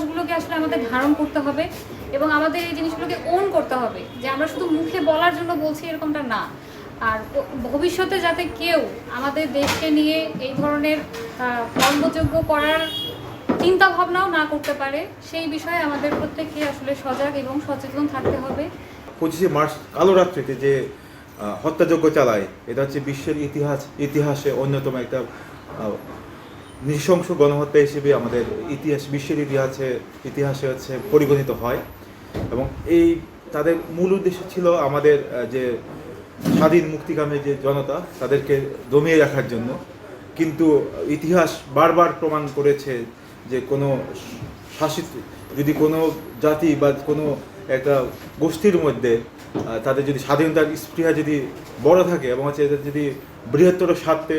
ইতিহাসগুলোকে আসলে আমাদের ধারণ করতে হবে এবং আমাদের এই জিনিসগুলোকে ওন করতে হবে, যে আমরা শুধু মুখে বলার জন্য বলছি এরকমটা না। আর ভবিষ্যতে যাতে কেউ আমাদের দেশকে নিয়ে এই ধরনের কর্মযোগ্য করার চিন্তা ভাবনাও না করতে পারে, সেই বিষয়ে আমাদের প্রত্যেককে আসলে সজাগ এবং সচেতন থাকতে হবে। 25শে মার্চ কালো রাত্রিতে যে হত্যাযজ্ঞ চালায়, এটা হচ্ছে বিশ্বের ইতিহাসে অন্যতম একটা নৃশংস গণহত্যা হিসেবে আমাদের বিশ্বের ইতিহাসে হচ্ছে পরিগণিত হয়। এবং এই তাদের মূল উদ্দেশ্য ছিল আমাদের যে স্বাধীন মুক্তিকামী যে জনতা, তাদেরকে দমিয়ে রাখার জন্য। কিন্তু ইতিহাস বারবার প্রমাণ করেছে যে কোনো শাসিত যদি কোনো জাতি বা কোনো একটা গোষ্ঠীর মধ্যে তাদের যদি স্বাধীনতার স্পৃহা যদি বড় থাকে এবং হচ্ছে এদের যদি বৃহত্তর স্বার্থে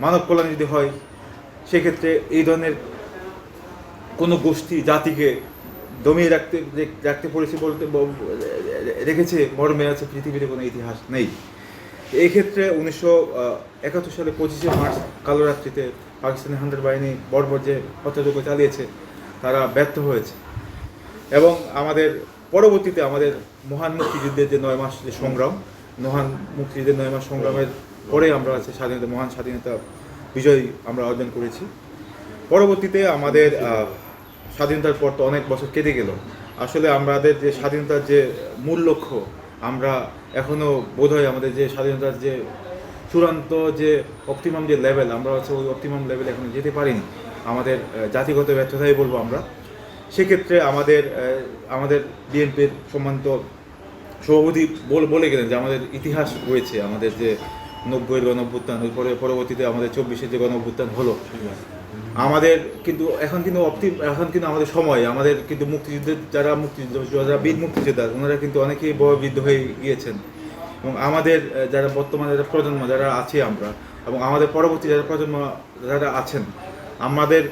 মানব কল্যাণ যদি হয়, সেক্ষেত্রে এই ধরনের কোনো গোষ্ঠী জাতিকে দমিয়ে রাখতে পড়েছে বলতে রেখেছে মর্মে আছে পৃথিবীতে কোনো ইতিহাস নেই। এই ক্ষেত্রে 1971 সালে 25শে মার্চ কালো রাত্রিতে পাকিস্তানি হানাদার বাহিনী বর্বর যে হত্যাযজ্ঞ চালিয়েছে, তারা ব্যর্থ হয়েছে। এবং আমাদের পরবর্তীতে আমাদের মহান মুক্তিযুদ্ধের যে 9 মাস যে সংগ্রাম, মহান মুক্তিযুদ্ধের 9 মাস সংগ্রামের পরে আমরা আছে মহান স্বাধীনতা বিজয় আমরা অর্জন করেছি। পরবর্তীতে আমাদের স্বাধীনতার পর তো অনেক বছর কেটে গেল। আসলে আমাদের যে স্বাধীনতার যে মূল লক্ষ্য, আমরা এখনও বোধহয় আমাদের যে স্বাধীনতার যে চূড়ান্ত যে অপটিমাম যে লেভেল, আমরা হচ্ছে ওই অপটিমাম লেভেলে এখনো যেতে পারিনি। আমাদের জাতিগত ব্যর্থতাই বলবো আমরা। সেক্ষেত্রে আমাদের বিএনপির সম্মানিত সভাপতি বলে গেলেন যে আমাদের ইতিহাস রয়েছে, আমাদের যে 90-এর গণঅভ্যুত্থান, পরবর্তীতে আমাদের 24-এর যে গণঅভ্যুত্থান হলো, আমাদের কিন্তু এখন কিন্তু আমাদের সময়, আমাদের কিন্তু মুক্তিযুদ্ধের যারা বীর মুক্তিযোদ্ধা, ওনারা কিন্তু অনেকেই বয়োবৃদ্ধ হয়ে গিয়েছেন। এবং আমাদের যারা বর্তমানে যারা প্রজন্ম যারা আছি আমরা, এবং আমাদের পরবর্তী যারা প্রজন্ম যারা আছেন, আমাদের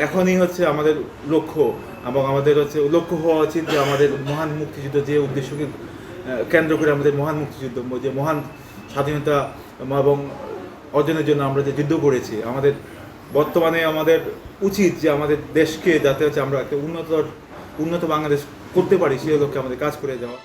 এখনই হচ্ছে আমাদের লক্ষ্য, এবং আমাদের হচ্ছে লক্ষ্য হওয়া উচিত যে আমাদের মহান মুক্তিযুদ্ধ যে উদ্দেশ্যকে কেন্দ্র করে আমাদের মহান মুক্তিযুদ্ধ যে মহান স্বাধীনতা এবং অর্জনের জন্য আমরা যে যুদ্ধ করেছি, আমাদের বর্তমানে আমাদের উচিত যে আমাদের দেশকে যাতে হচ্ছে আমরা একটা উন্নত বাংলাদেশ করতে পারি, সেই লক্ষ্যে আমাদের কাজ করে যাওয়া।